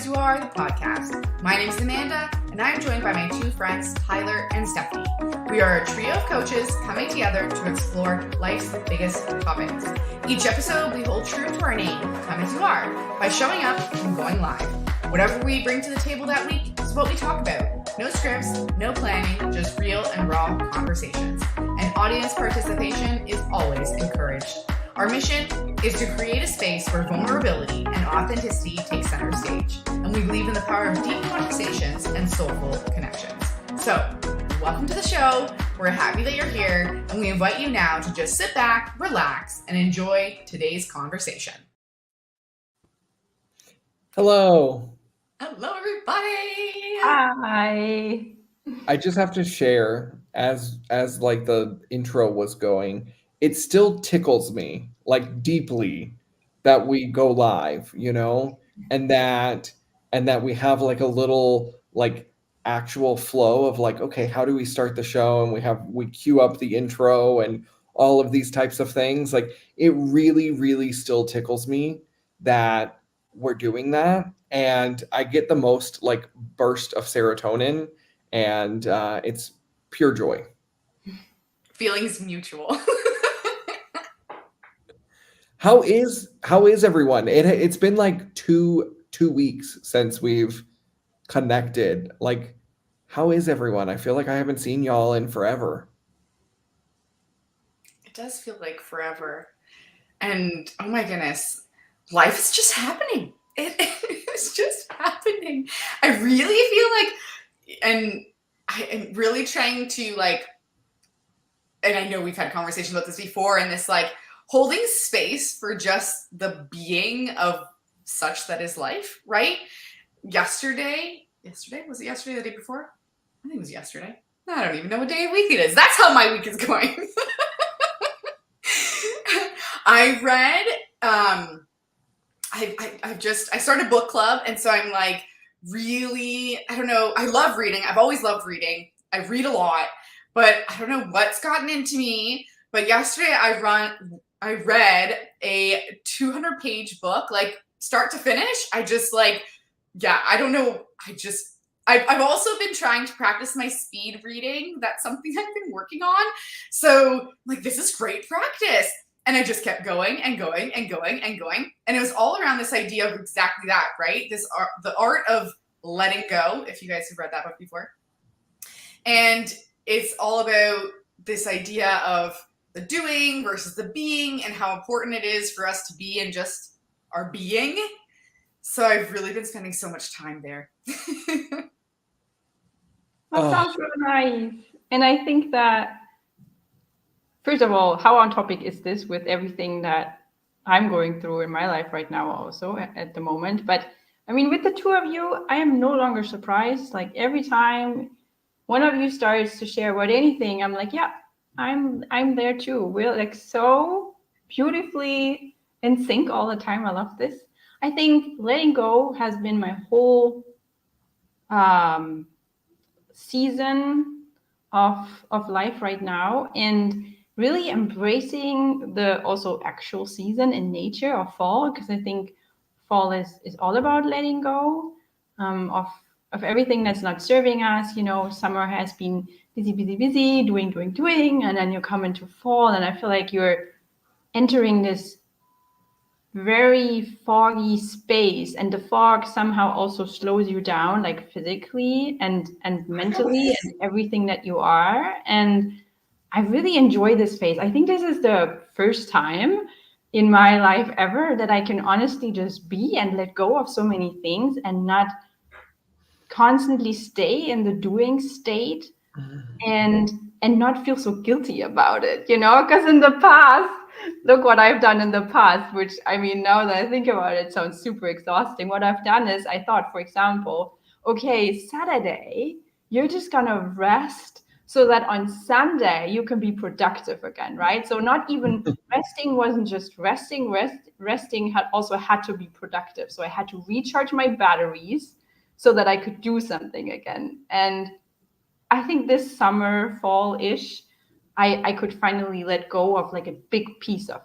As You Are, the podcast. My name is Amanda, and I'm joined by my two friends, Tyler and Stephanie. We are a trio of coaches coming together to explore life's biggest topics. Each episode, we hold true to our name, Come As You Are, by showing up and going live. Whatever we bring to the table that week is what we talk about. No scripts, no planning, just real and raw conversations. And audience participation is always encouraged. Our mission is to create a space where vulnerability and authenticity take center stage. And we believe in the power of deep conversations and soulful connections. So, welcome to the show. We're happy that you're here, and we invite you now to just sit back, relax, and enjoy today's conversation. Hello. Hello, everybody. Hi. I just have to share, as like the intro was going, it still tickles me like deeply that we go live, you know, and that we have like a little like actual flow of like, okay, how do we start the show? And we queue up the intro and all of these types of things. Like it really, really still tickles me that we're doing that. And I get the most like burst of serotonin, and it's pure joy. Feelings mutual. How is everyone? It's been like two weeks since we've connected. Like, how is everyone? I feel like I haven't seen y'all in forever. It does feel like forever. And oh my goodness, life is just happening. It's just happening. I really feel like, and I am really trying to like, and I know we've had conversations about this before, and this like holding space for just the being of such that is life, right? Yesterday, was it yesterday, the day before? I think it was yesterday. I don't even know what day of week it is. That's how my week is going. I read, I started book club, and so I'm like really, I don't know, I love reading. I've always loved reading. I read a lot, but I don't know what's gotten into me. But yesterday I read a 200-page book, like start to finish. I just like, yeah, I don't know. I've also been trying to practice my speed reading. That's something I've been working on. So like, this is great practice. And I just kept going and going and going and going. And it was all around this idea of exactly that, right? The art of letting go, if you guys have read that book before. And it's all about this idea of the doing versus the being and how important it is for us to be in just our being. So I've really been spending so much time there. That sounds so nice. And I think that, first of all, how on topic is this with everything that I'm going through in my life right now also at the moment. But I mean, with the two of you, I am no longer surprised. Like every time one of you starts to share about anything, I'm like, yeah, I'm there too. We're like so beautifully in sync all the time. I love this. I think letting go has been my whole season of life right now, and really embracing the also actual season in nature of fall, because I think fall is all about letting go of everything that's not serving us. You know, summer has been busy, doing, and then you come into fall, and I feel like you're entering this very foggy space, and the fog somehow also slows you down, like physically and mentally and everything that you are. And I really enjoy this phase. I think this is the first time in my life ever that I can honestly just be and let go of so many things and not constantly stay in the doing state and not feel so guilty about it, you know, because in the past, look what I've done in the past, which I mean, now that I think about it, sounds super exhausting. What I've done is I thought, for example, okay, Saturday, you're just gonna rest so that on Sunday you can be productive again, right? So not even resting wasn't just resting, resting had also had to be productive. So I had to recharge my batteries so that I could do something again. And I think this summer, fall-ish, I could finally let go of like a big piece of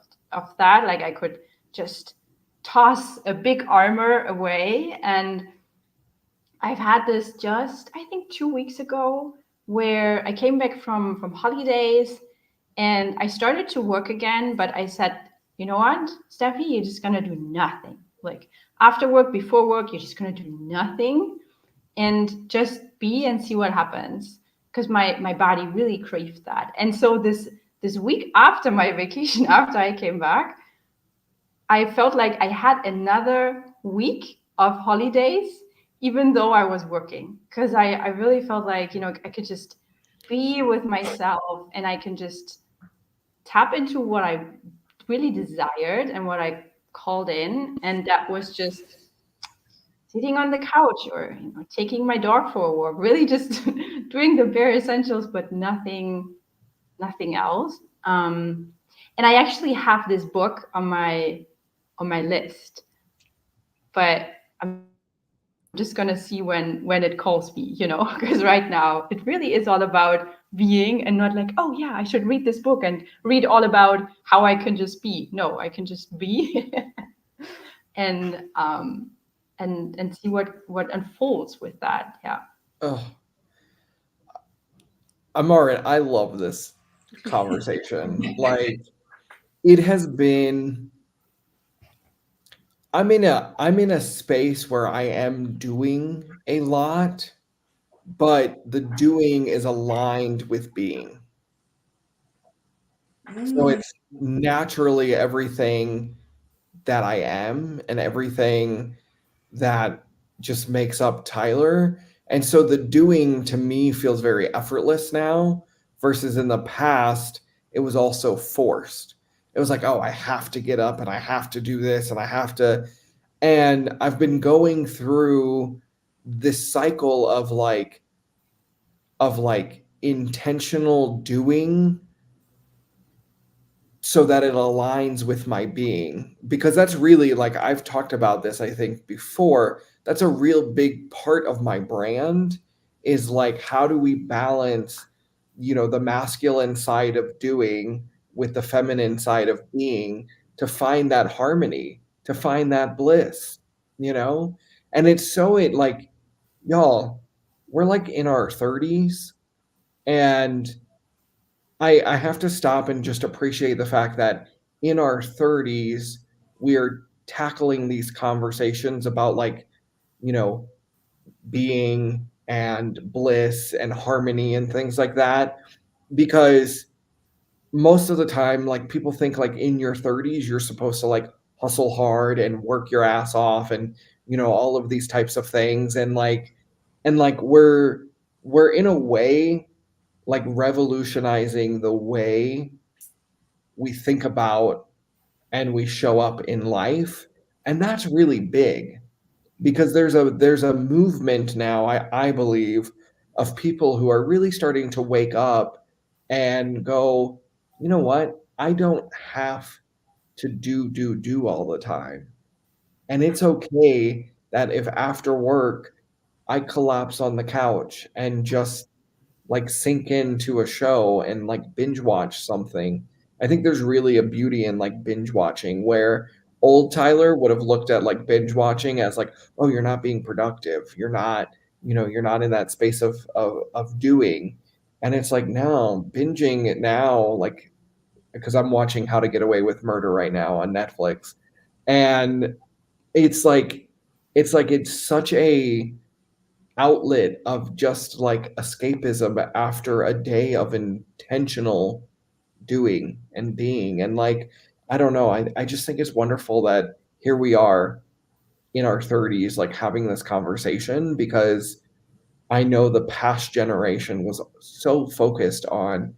that. Like I could just toss a big armor away and I've had this just, I think, 2 weeks ago, where I came back from holidays and I started to work again. But I said, you know what, Steffi, you're just gonna do nothing. Like after work, before work, you're just gonna do nothing and just be and see what happens. Because my body really craved that. And so this week after my vacation, after I came back, I felt like I had another week of holidays, even though I was working, because I really felt like, I could just be with myself and I can just tap into what I really desired and what I called in. And that was just sitting on the couch or, taking my dog for a walk, really just doing the bare essentials, but nothing else. And I actually have this book on my list, but I'm just gonna see when it calls me, because right now it really is all about being and not like, oh yeah, I should read this book and read all about how I can just be. No, I can just be and and see what unfolds with that. Yeah. Oh, Amarin, I love this conversation. Like it has been I'm in a space where I am doing a lot, but the doing is aligned with being. So Mm. it's naturally everything that I am and everything that just makes up Tyler. And so the doing to me feels very effortless now versus in the past, it was also forced. It was like, oh, I have to get up and I have to do this and I have to. And I've been going through this cycle of like intentional doing so that it aligns with my being, because that's really, like, I've talked about this I think before, that's a real big part of my brand, is like how do we balance the masculine side of doing with the feminine side of being, to find that harmony, to find that bliss, you know and it's so it like, y'all, we're like in our 30s, and I have to stop and just appreciate the fact that in our 30s, we are tackling these conversations about, like, you know, being and bliss and harmony and things like that. Because most of the time, like, people think like in your 30s, you're supposed to like hustle hard and work your ass off and, all of these types of things. And like we're in a way like revolutionizing the way we think about and we show up in life, and that's really big, because there's a movement now, I believe, of people who are really starting to wake up and go, you know what, I don't have to do all the time, and it's okay that if after work I collapse on the couch and just like sink into a show and like binge watch something. I think there's really a beauty in like binge watching, where old Tyler would have looked at like binge watching as like, oh, you're not being productive. You're not in that space of doing. And it's like, no, binging it now, like, because I'm watching How to Get Away with Murder right now on Netflix. And it's like it's such a outlet of just like escapism after a day of intentional doing and being. And like, I don't know, I just think it's wonderful that here we are in our 30s, like having this conversation, because I know the past generation was so focused on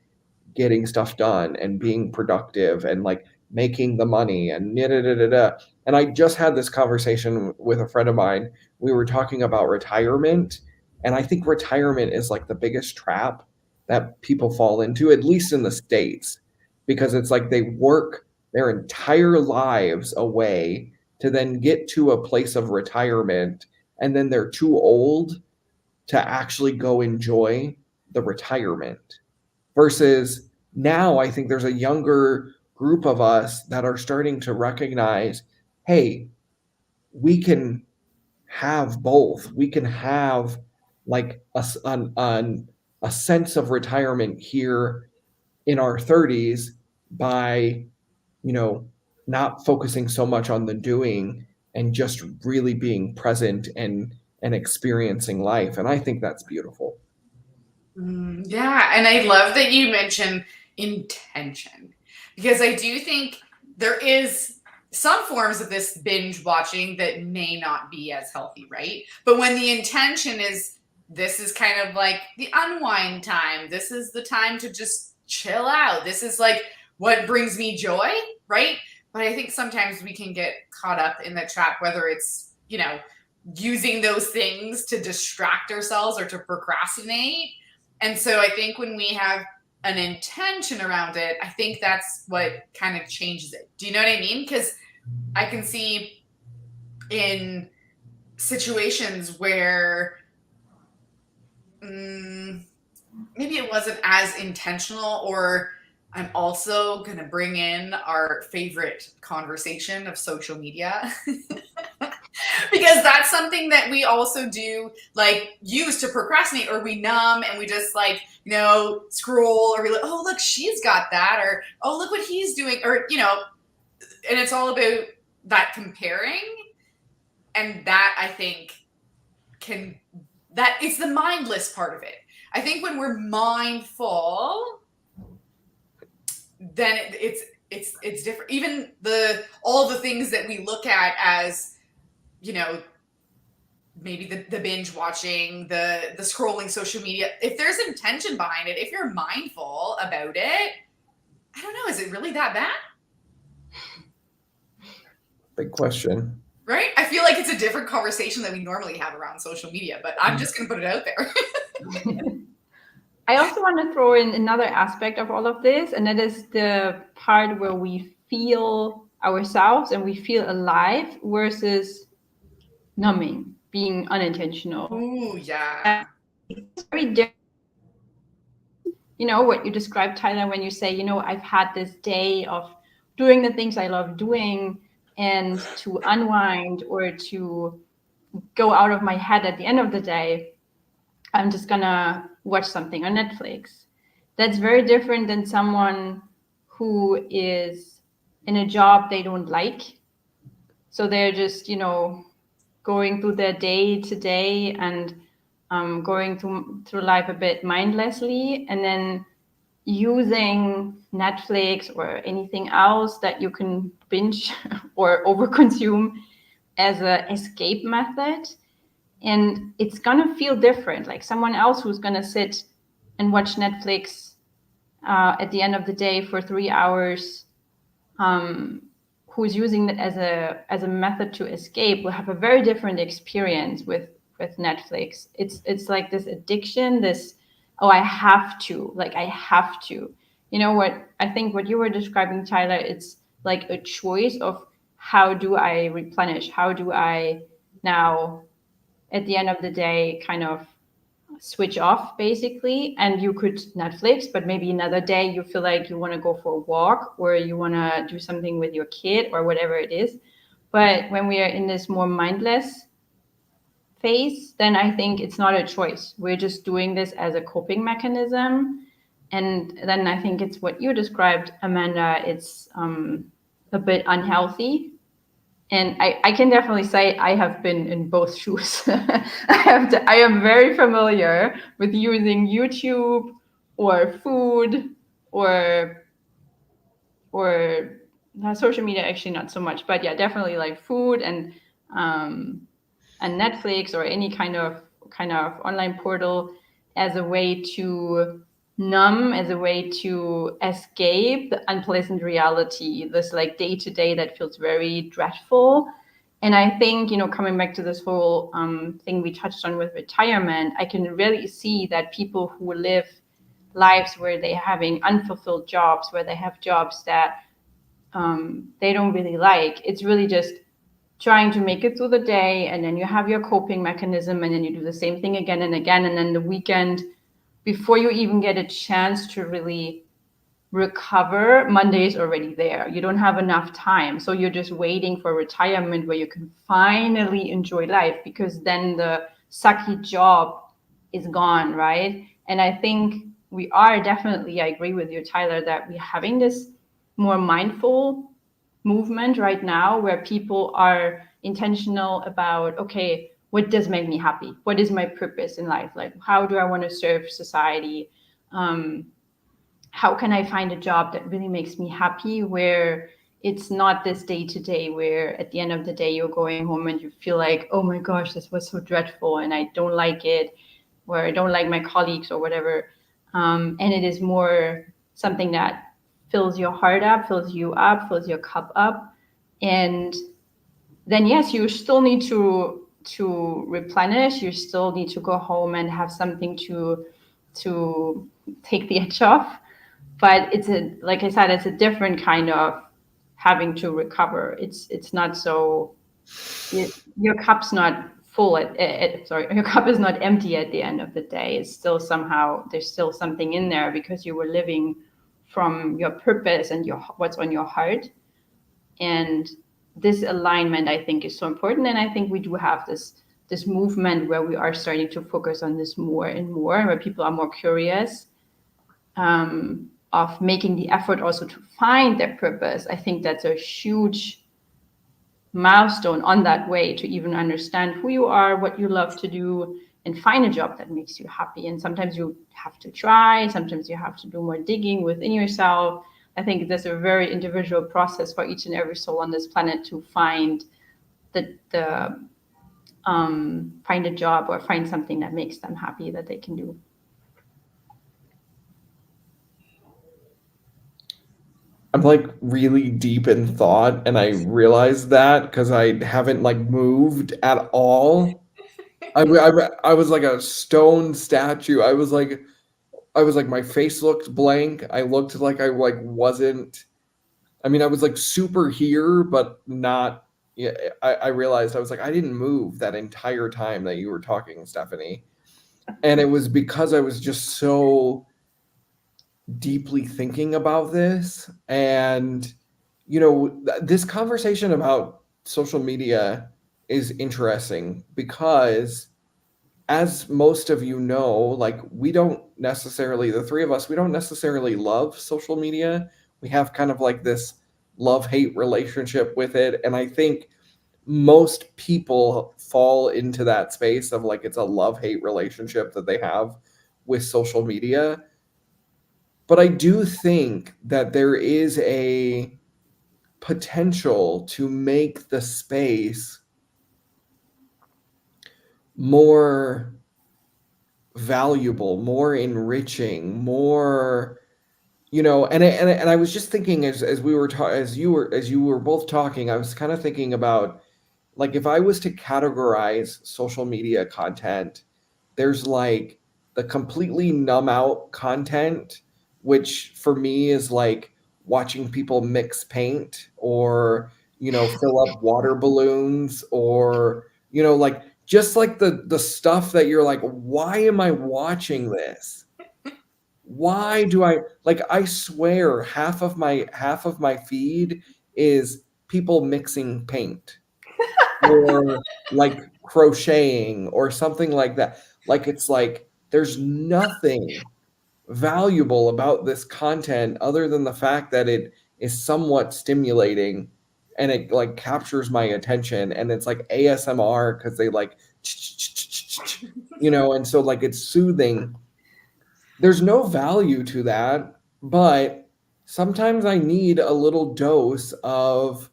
getting stuff done and being productive and like making the money and da, da, da, da, da. And I just had this conversation with a friend of mine. We were talking about retirement, and I think retirement is like the biggest trap that people fall into, at least in the States, because it's like they work their entire lives away to then get to a place of retirement, and then they're too old to actually go enjoy the retirement. Versus now, I think there's a younger group of us that are starting to recognize, hey, we can have both. We can have like a sense of retirement here in our 30s by, you know, not focusing so much on the doing and just really being present and experiencing life. And I think that's beautiful. Yeah, and I love that you mentioned intention, because I do think there is some forms of this binge watching that may not be as healthy, right? But when the intention is, this is kind of like the unwind time, this is the time to just chill out, this is like what brings me joy, right? But I think sometimes we can get caught up in the trap, whether it's, using those things to distract ourselves or to procrastinate. And so I think when we have an intention around it, I think that's what kind of changes it. Do you know what I mean? Because I can see in situations where maybe it wasn't as intentional, or I'm also going to bring in our favorite conversation of social media. Because that's something that we also do, like, use to procrastinate, or we numb and we just like, scroll, or we like, oh, look, she's got that, or oh, look what he's doing, or and it's all about that comparing. And that, I think, that it's the mindless part of it. I think when we're mindful, then it's different. Even all the things that we look at as, maybe the binge watching, the scrolling social media, if there's intention behind it, if you're mindful about it, I don't know, is it really that bad? Big question. Right? I feel like it's a different conversation than we normally have around social media, but I'm just going to put it out there. I also want to throw in another aspect of all of this, and that is the part where we feel ourselves and we feel alive versus numbing, being unintentional. Ooh, yeah. It's very different. What you described, Tyler, when you say, I've had this day of doing the things I love doing, and to unwind or to go out of my head at the end of the day, I'm just gonna watch something on Netflix. That's very different than someone who is in a job they don't like. So they're just, going through their day to day and going through life a bit mindlessly, and then using Netflix or anything else that you can binge or overconsume as an escape method. And it's gonna feel different. Like someone else who's gonna sit and watch Netflix at the end of the day for 3 hours, who's using it as a method to escape, will have a very different experience with Netflix. It's like this addiction, this, oh, I have to. What I think what you were describing, Tyler, it's like a choice of how do I replenish? How do I now, at the end of the day, kind of switch off, basically? And you could Netflix, but maybe another day you feel like you want to go for a walk, or you want to do something with your kid, or whatever it is. But when we are in this more mindless phase, then I think it's not a choice. We're just doing this as a coping mechanism. And then I think it's what you described, Amanda. It's a bit unhealthy. And I can definitely say I have been in both shoes. I am very familiar with using YouTube or food or social media, actually not so much, but yeah, definitely like food and Netflix or any kind of online portal as a way to numb, as a way to escape the unpleasant reality, this like day to day that feels very dreadful. And I think, coming back to this whole thing we touched on with retirement, I can really see that people who live lives where they're having unfulfilled jobs, where they have jobs that they don't really like, it's really just trying to make it through the day, and then you have your coping mechanism, and then you do the same thing again and again, and then the weekend, before you even get a chance to really recover, Monday is already there. You don't have enough time. So you're just waiting for retirement where you can finally enjoy life, because then the sucky job is gone, right? And I think we are definitely, I agree with you, Tyler, that we're having this more mindful movement right now where people are intentional about, okay, what does make me happy? What is my purpose in life? Like, how do I want to serve society? Um, how can I find a job that really makes me happy, where it's not this day to day where at the end of the day you're going home and you feel like, oh my gosh, this was so dreadful and I don't like it, where I don't like my colleagues or whatever. And it is more something that fills your heart up, fills you up, fills your cup up. And then yes, you still need to replenish. You still need to go home and have something to take the edge off. But it's a, like I said, it's a different kind of having to recover. It's not so, your cup's not full sorry, your cup is not empty at the end of the day. It's still somehow, there's still something in there because you were living from your purpose and your what's on your heart. And this alignment, I think, is so important. And I think we do have this movement where we are starting to focus on this more and more, where people are more curious, of making the effort also to find their purpose. I think that's a huge milestone on that way to even understand who you are, what you love to do, and find a job that makes you happy. And sometimes you have to try, sometimes you have to do more digging within yourself. I think there's a very individual process for each and every soul on this planet to find the find a job or find something that makes them happy that they can do. I'm like really deep in thought, and I realized that because I haven't like moved at all. I was like a stone statue. I was like my face looked blank. I looked like I like wasn't. I mean, I was like super here, but not. Yeah, I realized I was like I didn't move that entire time that you were talking, Stephanie, and it was because I was just so deeply thinking about this. And this conversation about social media is interesting because, as most of you know, like we don't necessarily, the three of us, we don't necessarily love social media. We have kind of like this love hate relationship with it, and I think most people fall into that space of like it's a love hate relationship that they have with social media. But I do think that there is a potential to make the space more valuable, more enriching, more, and I was just thinking as we were as you were both talking, I was kind of thinking about, like, if I was to categorize social media content, there's like the completely numb out content, which for me is like watching people mix paint or, fill up water balloons or, like just like the stuff that you're like, why am I watching this? Why do I, like, I swear half of my feed is people mixing paint or like crocheting or something like that. Like it's like there's nothing valuable about this content other than the fact that it is somewhat stimulating and it like captures my attention, and it's like ASMR because they like and so like it's soothing. There's no value to that, but sometimes I need a little dose of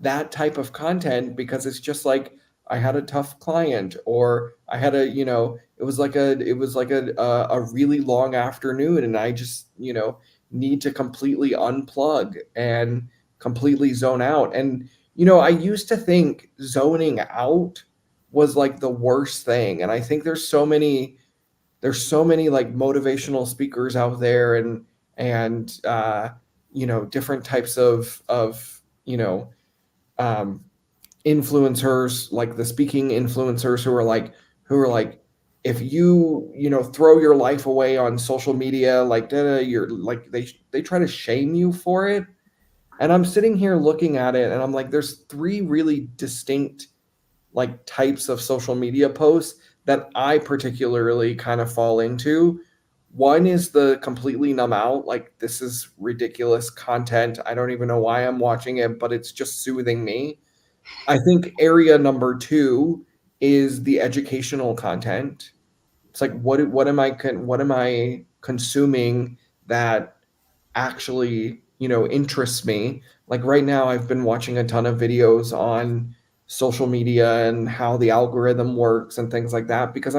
that type of content because it's just like I had a tough client, or I had it was like a really long afternoon, and I just, need to completely unplug and completely zone out. And I used to think zoning out was like the worst thing, and I think there's so many like motivational speakers out there, and different types of um influencers, like the speaking influencers who are like if you, you know, throw your life away on social media, like, you're like, they try to shame you for it. And I'm sitting here looking at it and I'm like, there's three really distinct like types of social media posts that I particularly kind of fall into. One is the completely numb out, like, this is ridiculous content. I don't even know why I'm watching it, but it's just soothing me. I think area number two is the educational content. It's like, what am I consuming that actually, you know, interests me? Like right now I've been watching a ton of videos on social media and how the algorithm works and things like that, because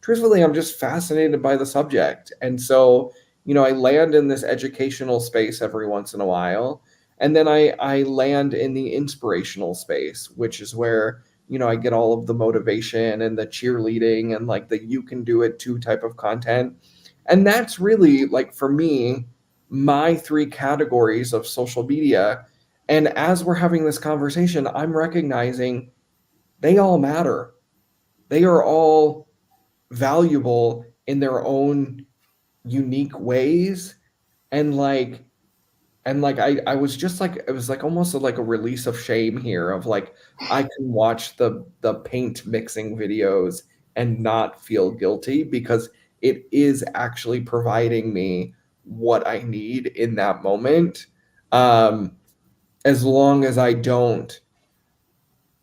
truthfully, I'm just fascinated by the subject. And so, you know, I land in this educational space every once in a while, and then I land in the inspirational space, which is where, you know, I get all of the motivation and the cheerleading and like the you can do it too type of content. And that's really, like, for me, my three categories of social media. And as we're having this conversation, I'm recognizing they all matter. They are all valuable in their own unique ways. And I was just like, it was like almost like a release of shame here of like, I can watch the paint mixing videos and not feel guilty because it is actually providing me what I need in that moment. Um, as long as I don't,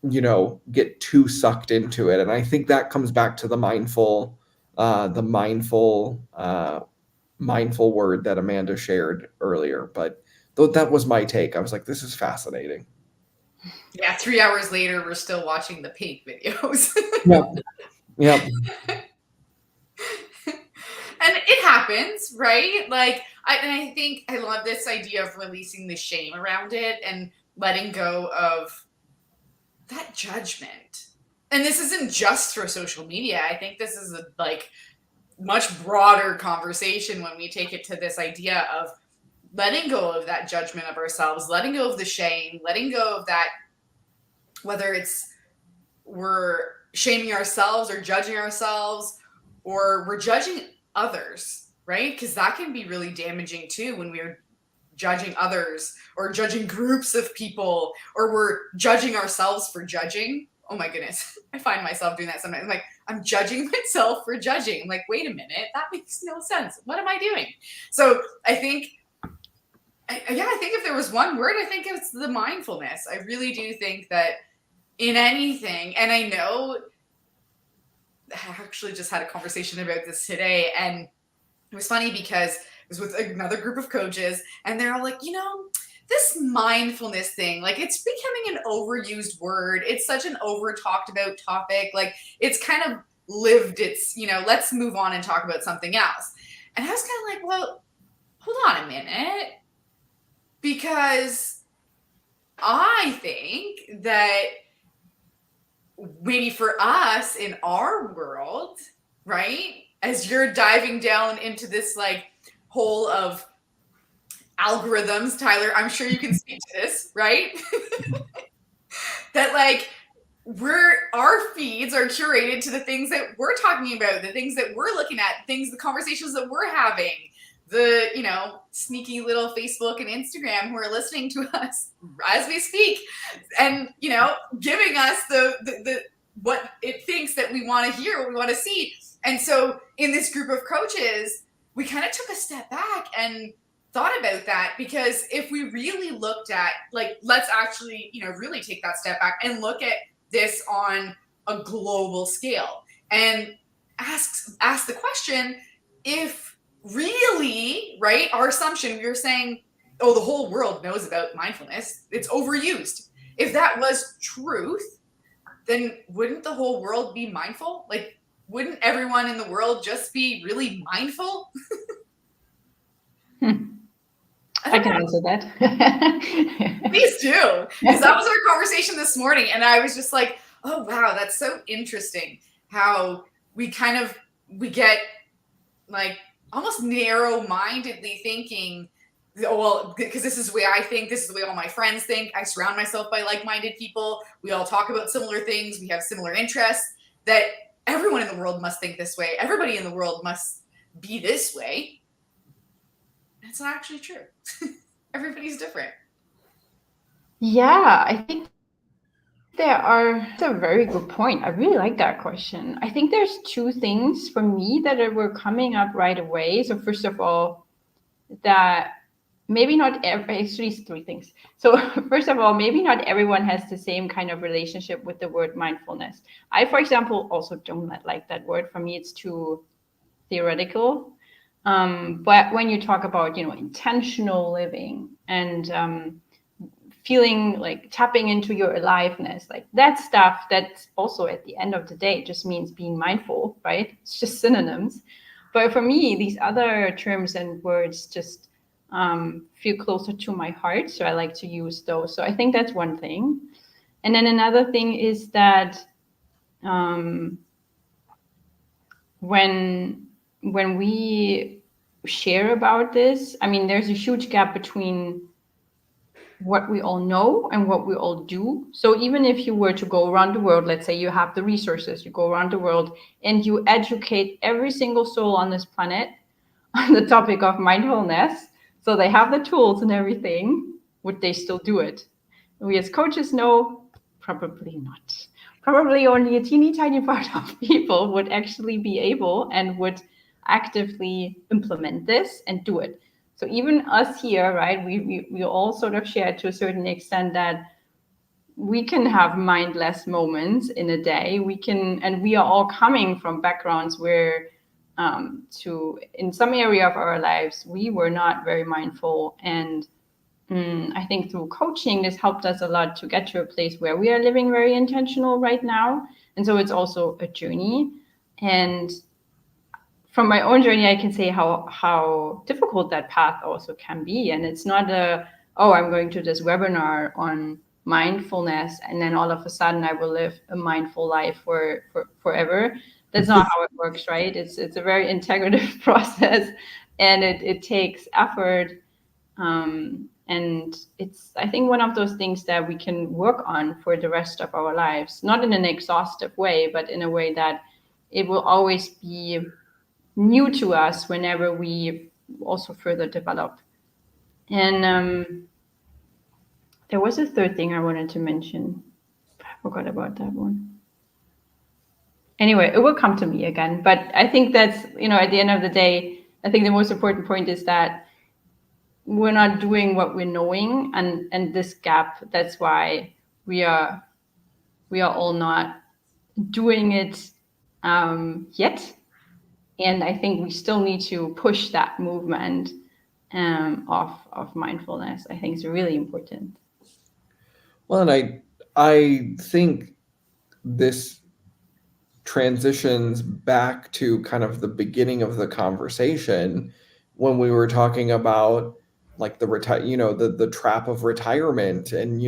you know, get too sucked into it. And I think that comes back to the mindful word that Amanda shared earlier. But that was my take. I was like, this is fascinating. Yeah, 3 hours later, we're still watching the pink videos. Yep. Yep. And it happens, right? Like, I think I love this idea of releasing the shame around it and letting go of that judgment. And this isn't just for social media. I think this is a like much broader conversation when we take it to this idea of letting go of that judgment of ourselves, letting go of the shame, letting go of that, whether it's we're shaming ourselves or judging ourselves or we're judging others, right? Because that can be really damaging too when we're judging others or judging groups of people or we're judging ourselves for judging. Oh my goodness. I find myself doing that sometimes. Like, I'm judging myself for judging. I'm like, wait a minute, that makes no sense. What am I doing? So I think if there was one word, I think it's the mindfulness. I really do think that in anything, and I know I actually just had a conversation about this today, and it was funny because it was with another group of coaches, and they're all like, you know, this mindfulness thing, like, it's becoming an overused word. It's such an over talked about topic. Like, it's kind of lived its, you know, let's move on and talk about something else. And I was kind of like, well, hold on a minute. Because I think that maybe for us in our world, right, as you're diving down into this like hole of algorithms, Tyler, I'm sure you can speak to this, right? That like our feeds are curated to the things that we're talking about, the things that we're looking at, the conversations that we're having, the, you know, sneaky little Facebook and Instagram who are listening to us as we speak and, you know, giving us the what it thinks that we want to hear, what we want to see. And so in this group of coaches, we kind of took a step back and thought about that, because if we really looked at, like, let's actually, you know, really take that step back and look at this on a global scale and ask the question, if really, right, our assumption, we were saying, oh, the whole world knows about mindfulness, it's overused. If that was truth, then wouldn't the whole world be mindful? Like, wouldn't everyone in the world just be really mindful? I can answer that. Please do. Because that was our conversation this morning. And I was just like, oh, wow, that's so interesting how we get like almost narrow-mindedly thinking, oh, well, because this is the way I think, this is the way all my friends think. I surround myself by like-minded people. We all talk about similar things. We have similar interests. everyone in the world must think this way. Everybody in the world must be this way. It's not actually true. Everybody's different. Yeah, I think that's a very good point. I really like that question. I think there's two things for me that were coming up right away. So first of all, that maybe not actually three things. So first of all, maybe not everyone has the same kind of relationship with the word mindfulness. I, for example, also don't like that word. For me, it's too theoretical. But when you talk about, intentional living and feeling like tapping into your aliveness, like that stuff, that's also at the end of the day just means being mindful, right? It's just synonyms. But for me, these other terms and words just feel closer to my heart. So I like to use those. So I think that's one thing. And then another thing is that um, when we share about this, I mean, there's a huge gap between what we all know and what we all do. So even if you were to go around the world, let's say you have the resources, you go around the world and you educate every single soul on this planet on the topic of mindfulness, so they have the tools and everything, would they still do it? We as coaches know probably not. Probably only a teeny tiny part of people would actually be able and would actively implement this and do it. So even us here, right, we all sort of share to a certain extent that we can have mindless moments in a day. We can, and we are all coming from backgrounds where to in some area of our lives we were not very mindful, and I think through coaching this helped us a lot to get to a place where we are living very intentional right now. And so it's also a journey, and from my own journey, I can say how difficult that path also can be. And it's not oh, I'm going to this webinar on mindfulness and then all of a sudden I will live a mindful life for forever. That's not how it works, right? It's a very integrative process, and it takes effort. And it's, I think, one of those things that we can work on for the rest of our lives, not in an exhaustive way, but in a way that it will always be new to us whenever we also further develop. And there was a third thing I wanted to mention. I forgot about that one. Anyway, it will come to me again. But I think that's, at the end of the day, I think the most important point is that we're not doing what we're knowing, and this gap, that's why we are all not doing it yet. And I think we still need to push that movement of mindfulness. I think it's really important. Well, and I think this transitions back to kind of the beginning of the conversation when we were talking about like the trap of retirement. And a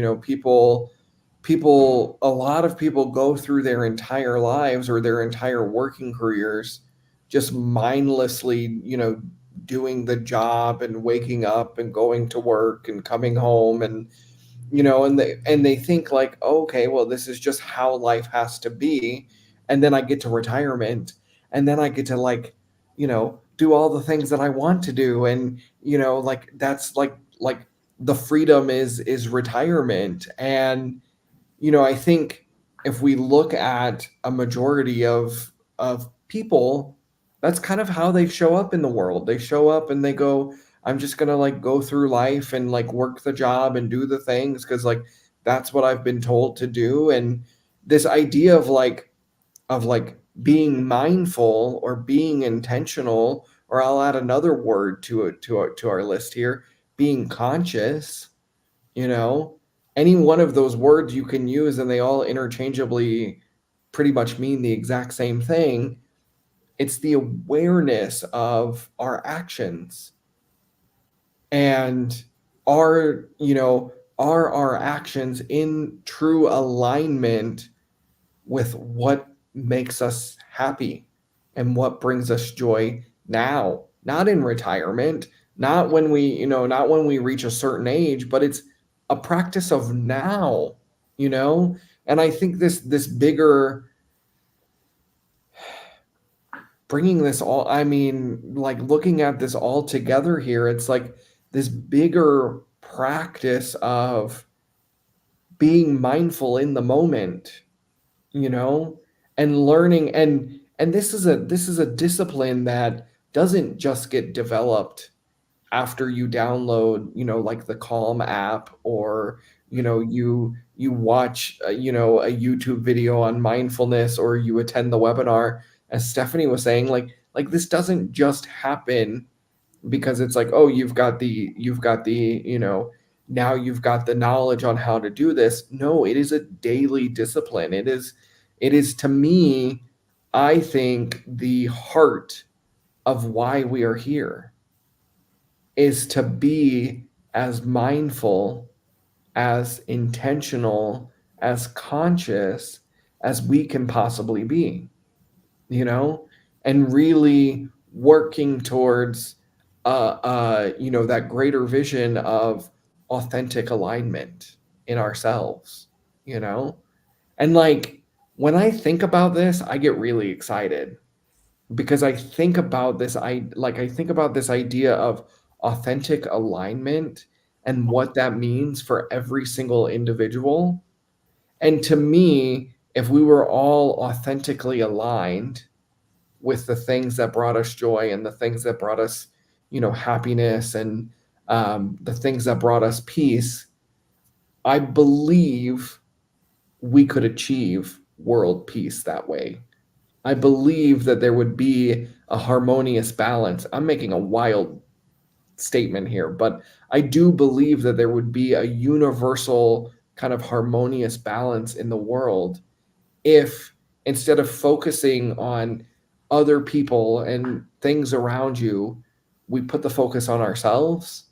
lot of people go through their entire lives or their entire working careers just mindlessly, doing the job and waking up and going to work and coming home, and and they think like, oh, okay, well, this is just how life has to be. And then I get to retirement, and then I get to, like, do all the things that I want to do. And like, that's like the freedom is retirement. And I think if we look at a majority of people, that's kind of how they show up in the world. They show up and they go, I'm just gonna like go through life and like work the job and do the things because like that's what I've been told to do. And this idea of being mindful or being intentional, or I'll add another word to our list here, being conscious. Any one of those words you can use, and they all interchangeably pretty much mean the exact same thing. It's the awareness of our actions. And are our actions in true alignment with what makes us happy and what brings us joy now, not in retirement, not when we reach a certain age, but it's a practice of now. And I think this bigger bringing this all, I mean, like looking at this all together here, it's like this bigger practice of being mindful in the moment, you know, and learning. And this is a discipline that doesn't just get developed after you download, like the Calm app, or you watch a YouTube video on mindfulness, or you attend the webinar. As Stephanie was saying, like this doesn't just happen because it's like, oh, you've got the now you've got the knowledge on how to do this. No, it is a daily discipline. It is to me, I think, the heart of why we are here is to be as mindful, as intentional, as conscious as we can possibly be, and really working towards that greater vision of authentic alignment in ourselves, you know? And like when I think about this, I get really excited because I think about this idea of authentic alignment and what that means for every single individual. And to me, if we were all authentically aligned with the things that brought us joy and the things that brought us, happiness, and the things that brought us peace, I believe we could achieve world peace that way. I believe that there would be a harmonious balance. I'm making a wild statement here, but I do believe that there would be a universal kind of harmonious balance in the world if, instead of focusing on other people and things around you, we put the focus on ourselves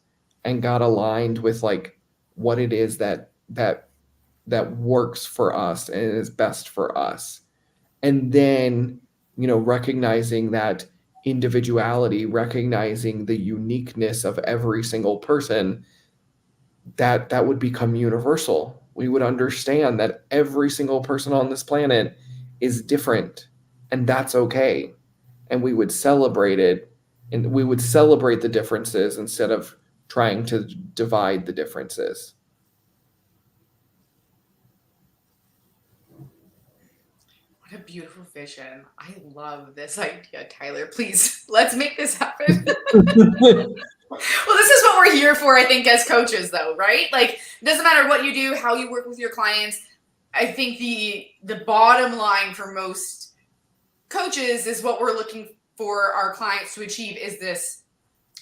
and got aligned with like what it is that works for us and is best for us. And then, recognizing that individuality, recognizing the uniqueness of every single person, that would become universal. We would understand that every single person on this planet is different, and that's okay. And we would celebrate it, and we would celebrate the differences instead of trying to divide the differences. What a beautiful vision. I love this idea, Tyler. Please, let's make this happen. Well, this is what we're here for, I think, as coaches, though, right? Like, it doesn't matter what you do, how you work with your clients. I think the bottom line for most coaches is what we're looking for our clients to achieve is this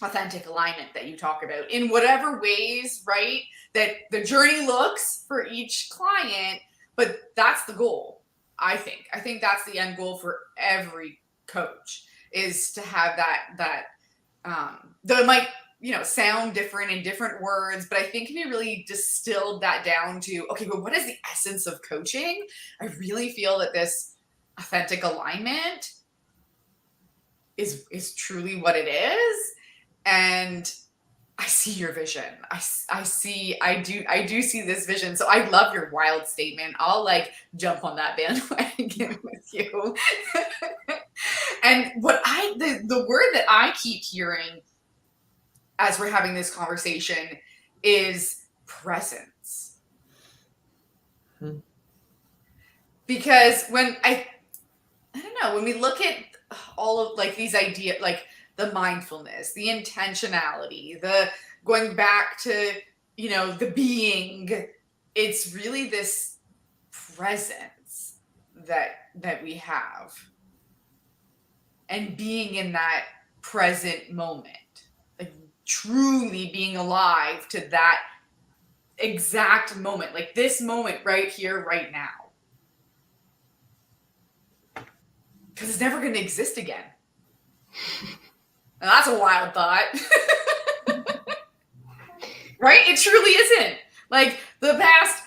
authentic alignment that you talk about in whatever ways, right? That the journey looks for each client, but that's the goal. I think that's the end goal for every coach, is to have that though it might sound different in different words, but I think if you really distilled that down to, okay, but what is the essence of coaching? I really feel that this authentic alignment is truly what it is. And I see your vision. I do see this vision. So I love your wild statement. I'll like jump on that bandwagon with you. And the word that I keep hearing as we're having this conversation is presence. Because when I don't know, when we look at all of like these ideas, like the mindfulness, the intentionality, the going back to, the being, it's really this presence that we have, and being in that present moment, like truly being alive to that exact moment, like this moment right here, right now. Because it's never going to exist again. And that's a wild thought. Right? It truly isn't. Like the past,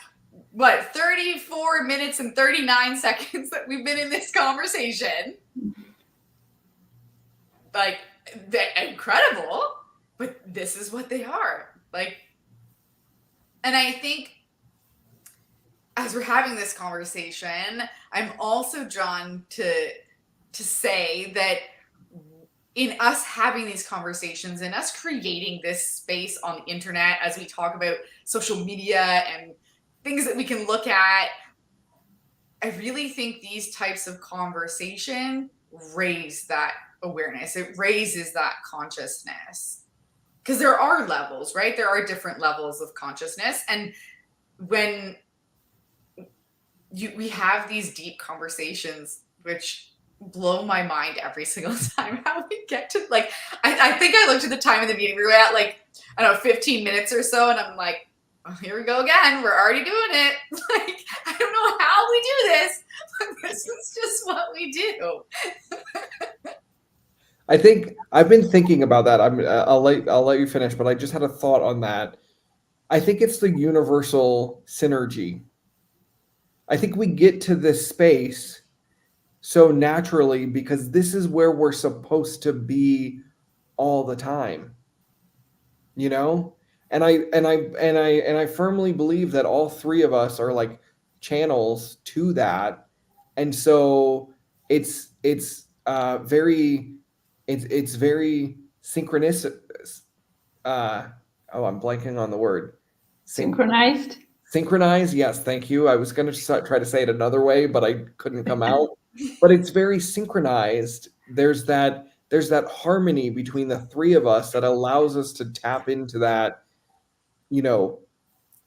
34 minutes and 39 seconds that we've been in this conversation. Like, they're incredible, but this is what they are. Like, and I think as we're having this conversation, I'm also drawn to say that in us having these conversations and us creating this space on the internet as we talk about social media and things that we can look at, I really think these types of conversation raise that awareness. It raises that consciousness. Because there are levels, right? There are different levels of consciousness. And when we have these deep conversations, which blow my mind every single time how we get to like I think I looked at the time in the meeting. We were at like, I don't know, 15 minutes or so, and I'm like, oh, here we go again. We're already doing it. Like, I don't know how we do this, but this is just what we do. I think I've been thinking about that. I'll let you finish, but I just had a thought on that. I think it's the universal synergy. I think we get to this space so naturally because this is where we're supposed to be all the time. You know? And I firmly believe that all three of us are like channels to that. And so it's very synchronous. uh I'm blanking on the word. Synchronized. Synchronized, yes, thank you. I was going to try to say it another way, but I couldn't come out. But it's very synchronized. There's that harmony between the three of us that allows us to tap into that, you know,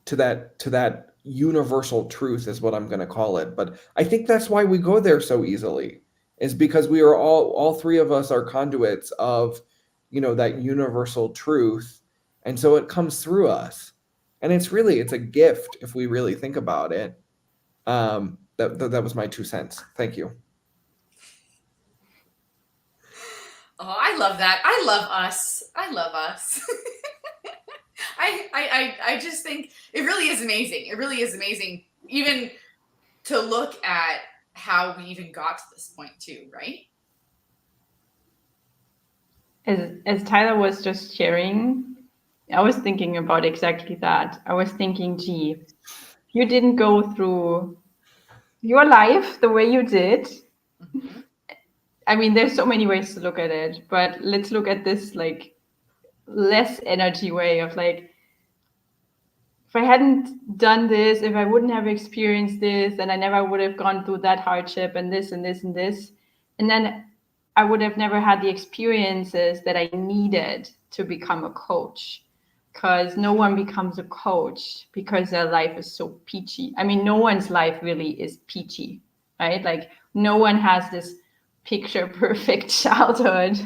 to that universal truth is what I'm going to call it. But I think that's why we go there so easily, is because we are all three of us are conduits of, that universal truth, and so it comes through us, and it's a gift if we really think about it. That was my 2 cents. Thank you. Oh, I love that. I love us. I love us. I just think it really is amazing. It really is amazing, even to look at how we even got to this point too, right? As Tyler was just sharing, I was thinking about exactly that. I was thinking, gee, you didn't go through your life the way you did. Mm-hmm. I mean, there's so many ways to look at it, but let's look at this like less energy way of like, if I hadn't done this, if I wouldn't have experienced this, then I never would have gone through that hardship and this and this and this. And then I would have never had the experiences that I needed to become a coach. Because no one becomes a coach because their life is so peachy. I mean, no one's life really is peachy, right? Like, no one has this picture perfect childhood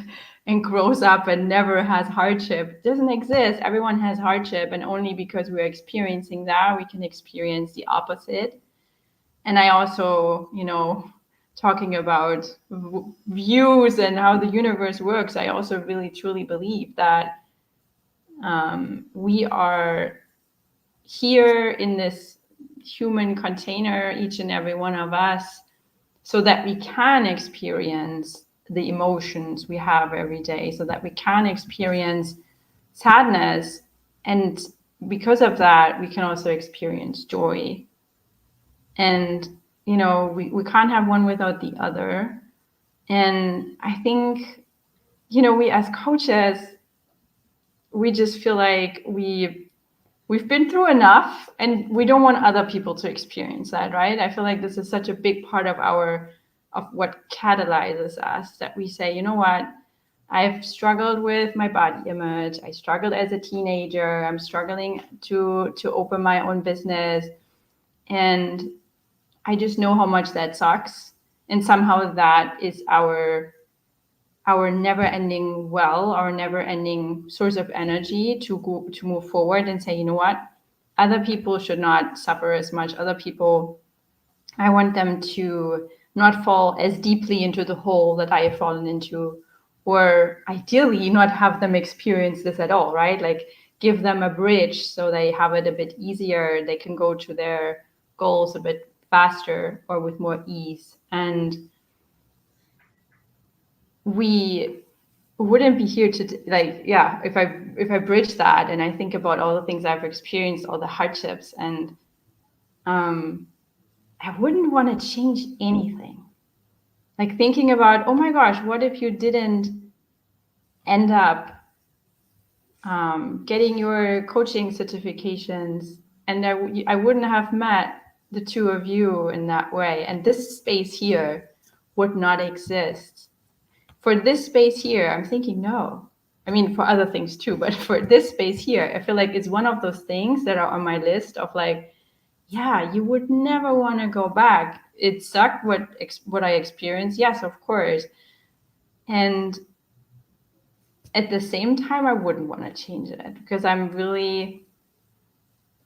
and grows up and never has hardship. It doesn't exist. Everyone has hardship, and only because we're experiencing that, we can experience the opposite. And I also, talking about views and how the universe works, I also really truly believe that we are here in this human container, each and every one of us, so that we can experience the emotions we have every day, so that we can experience sadness. And because of that, we can also experience joy. And, we can't have one without the other. And I think, we as coaches, we just feel like we've been through enough, and we don't want other people to experience that, right? I feel like this is such a big part of what catalyzes us, that we say, you know what, I've struggled with my body image. I struggled as a teenager. I'm struggling to open my own business, and I just know how much that sucks. And somehow that is our never-ending well, our never-ending source of energy to move forward and say, you know what, other people should not suffer as much. Other people, I want them to not fall as deeply into the hole that I have fallen into, or ideally not have them experience this at all, right? Like, give them a bridge so they have it a bit easier. They can go to their goals a bit faster or with more ease. And we wouldn't be here to if I bridge that and I think about all the things I've experienced, all the hardships, and I wouldn't want to change anything. Like, thinking about, oh my gosh, what if you didn't end up getting your coaching certifications, and I wouldn't have met the two of you in that way, and this space here would not exist. For this space here, I'm thinking, no. I mean, for other things too, but for this space here, I feel like it's one of those things that are on my list of like, yeah, you would never want to go back. It sucked what I experienced, yes, of course. And at the same time, I wouldn't want to change it because I'm really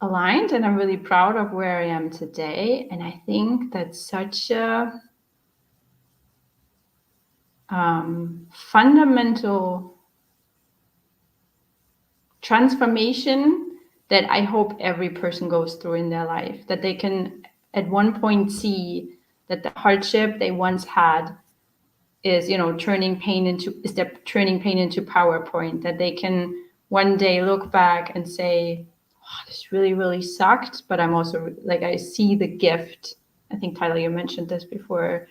aligned and I'm really proud of where I am today. And I think that's such a fundamental transformation that I hope every person goes through in their life, that they can at one point see that the hardship they once had is, turning pain into PowerPoint, that they can one day look back and say, oh, this really, really sucked, but I'm also like, I see the gift. I think Tyler, you mentioned this before,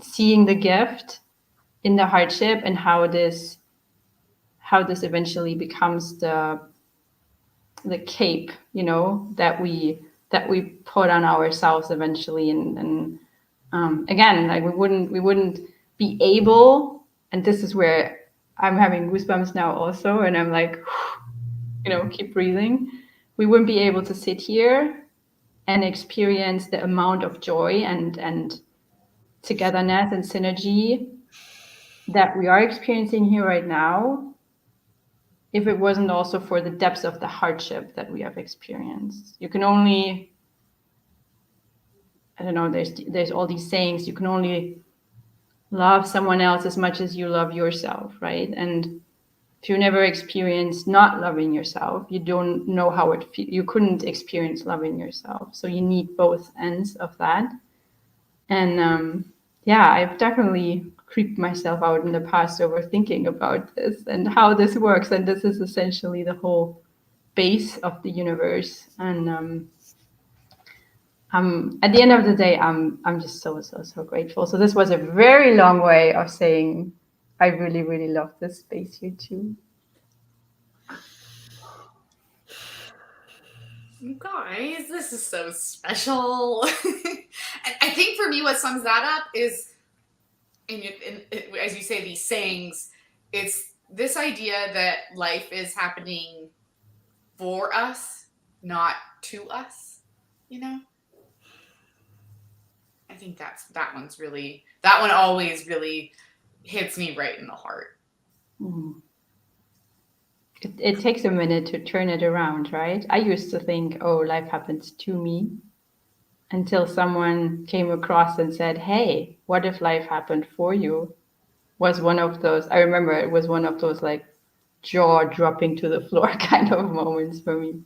seeing the gift in the hardship and how this eventually becomes the cape, that we put on ourselves eventually. And again, like we wouldn't be able, and this is where I'm having goosebumps now also, and I'm like, keep breathing. We wouldn't be able to sit here and experience the amount of joy and togetherness and synergy that we are experiencing here right now if it wasn't also for the depths of the hardship that we have experienced. You can only, I don't know, there's all these sayings, you can only love someone else as much as you love yourself, right? And if you never experienced not loving yourself, you don't know how it feels. You couldn't experience loving yourself. So you need both ends of that. And yeah, I've definitely creeped myself out in the past over thinking about this and how this works. And this is essentially the whole base of the universe. And at the end of the day, I'm just so grateful. So this was a very long way of saying I really, really love this space here too. You guys, this is so special. And I think for me, what sums that up is, as you say, these sayings, it's this idea that life is happening for us, not to us, I think that one always really hits me right in the heart. Mm-hmm. It takes a minute to turn it around, right? I used to think, oh, life happens to me, until someone came across and said, hey, what if life happened for you? Was one of those, I remember it was one of those like jaw dropping to the floor kind of moments for me.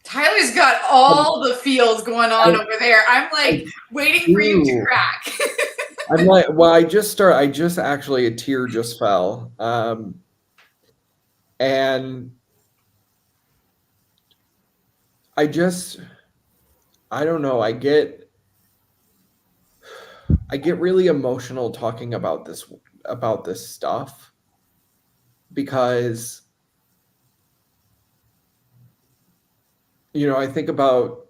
Tyler's got all the feels going on over there. I'm like waiting for you to crack. I'm like, well, I just actually, a tear just fell. And I don't know, I get really emotional talking about this stuff because, I think about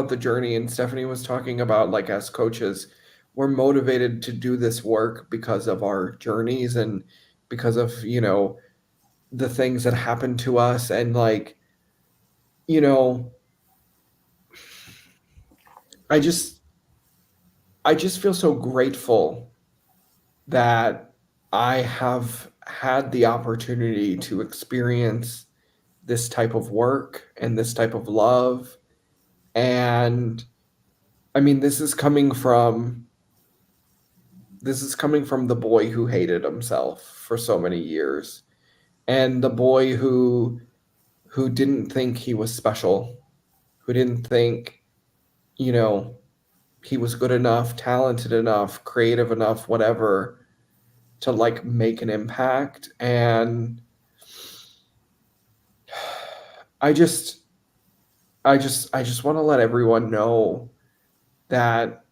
the journey, and Stephanie was talking about, like, as coaches, we're motivated to do this work because of our journeys and because of, the things that happen to us. And like, I just feel so grateful that I have had the opportunity to experience this type of work and this type of love. And I mean, this is coming from the boy who hated himself for so many years, and the boy who didn't think he was special, who didn't think, he was good enough, talented enough, creative enough, whatever, to like make an impact. And I just want to let everyone know that,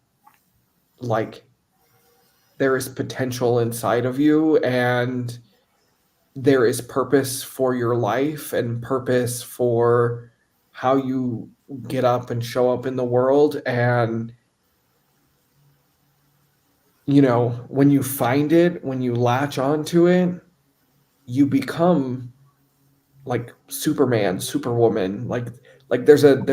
like, there is potential inside of you, and there is purpose for your life and purpose for how you get up and show up in the world. And, you know, when you find it, when you latch onto it, you become like Superman, Superwoman. Like there's an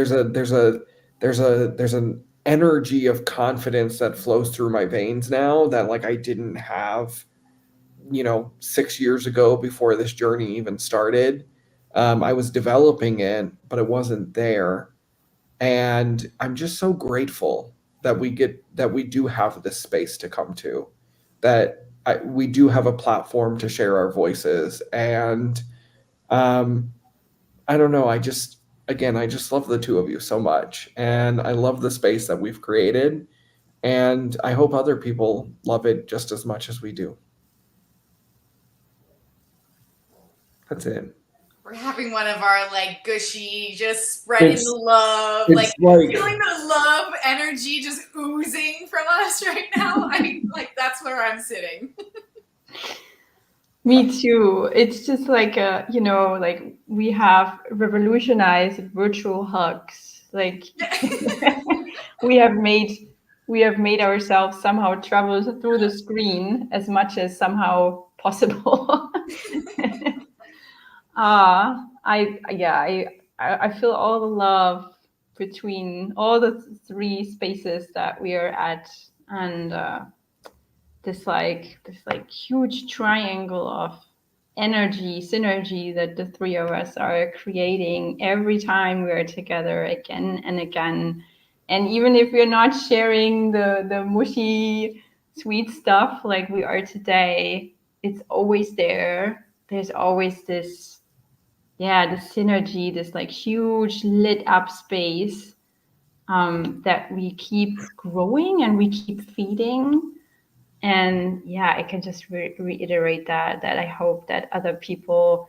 energy of confidence that flows through my veins now that like I didn't have, you know, 6 years ago before this journey even started. I was developing it, but it wasn't there. And I'm just so grateful that we do have this space to come to, that we do have a platform to share our voices. And I don't know, I just love the two of you so much. And I love the space that we've created. And I hope other people love it just as much as we do. That's it. We're having one of our like gushy, just spreading It's- the love, it's like like- feeling the love energy just oozing from us right now. I mean, like that's where I'm sitting. Me too. It's just like you know, like we have revolutionized virtual hugs. Like we have made ourselves somehow travel through the screen as much as somehow possible. I feel all the love between all the three spaces that we are at, and this huge triangle of energy synergy that the three of us are creating every time we are together again and again. And even if we're not sharing the mushy sweet stuff like we are today, it's always there. There's always this synergy, this like huge lit up space that we keep growing and we keep feeding. And I can just reiterate that I hope that other people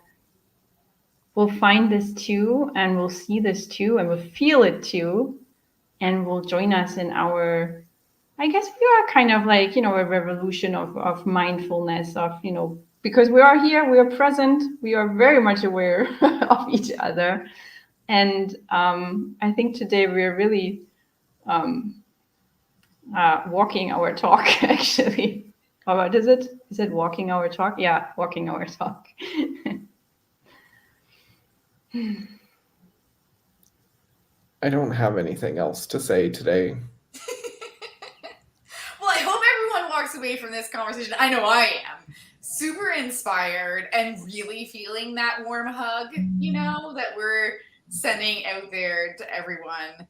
will find this too, and will see this too, and will feel it too, and will join us in our, I guess we are kind of like, you know, a revolution of mindfulness, of, you know, because we are here, we are present, we are very much aware of each other. And I think today we are really walking our talk, actually. What is it? Is it walking our talk? Yeah, walking our talk. I don't have anything else to say today. Well, I hope everyone walks away from this conversation. I know I am super inspired and really feeling that warm hug, you know, that we're sending out there to everyone.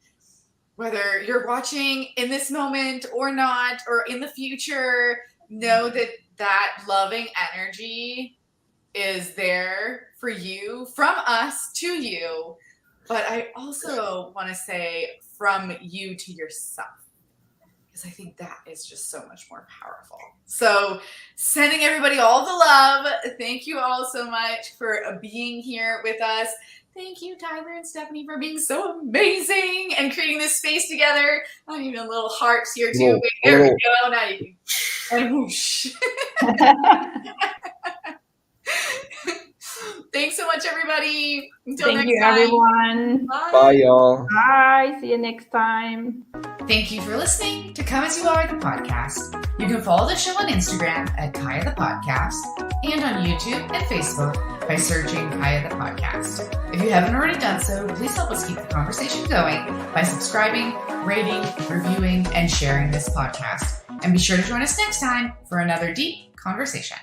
Whether you're watching in this moment or not, or in the future, know that that loving energy is there for you, from us to you. But I also want to say from you to yourself, because I think that is just so much more powerful. So sending everybody all the love. Thank you all so much for being here with us. Thank you, Tyler and Stephanie, for being so amazing and creating this space together. I'm even little hearts here too. There we go. Now you can. And whoosh. Thanks so much, everybody. Until Thank next you, time. everyone. Bye. Bye, y'all. Bye. See you next time. Thank you for listening to Come As You Are, the podcast. You can follow the show on Instagram at Kaya the Podcast and on YouTube and Facebook by searching Kaya the Podcast. If you haven't already done so, please help us keep the conversation going by subscribing, rating, reviewing, and sharing this podcast. And be sure to join us next time for another deep conversation.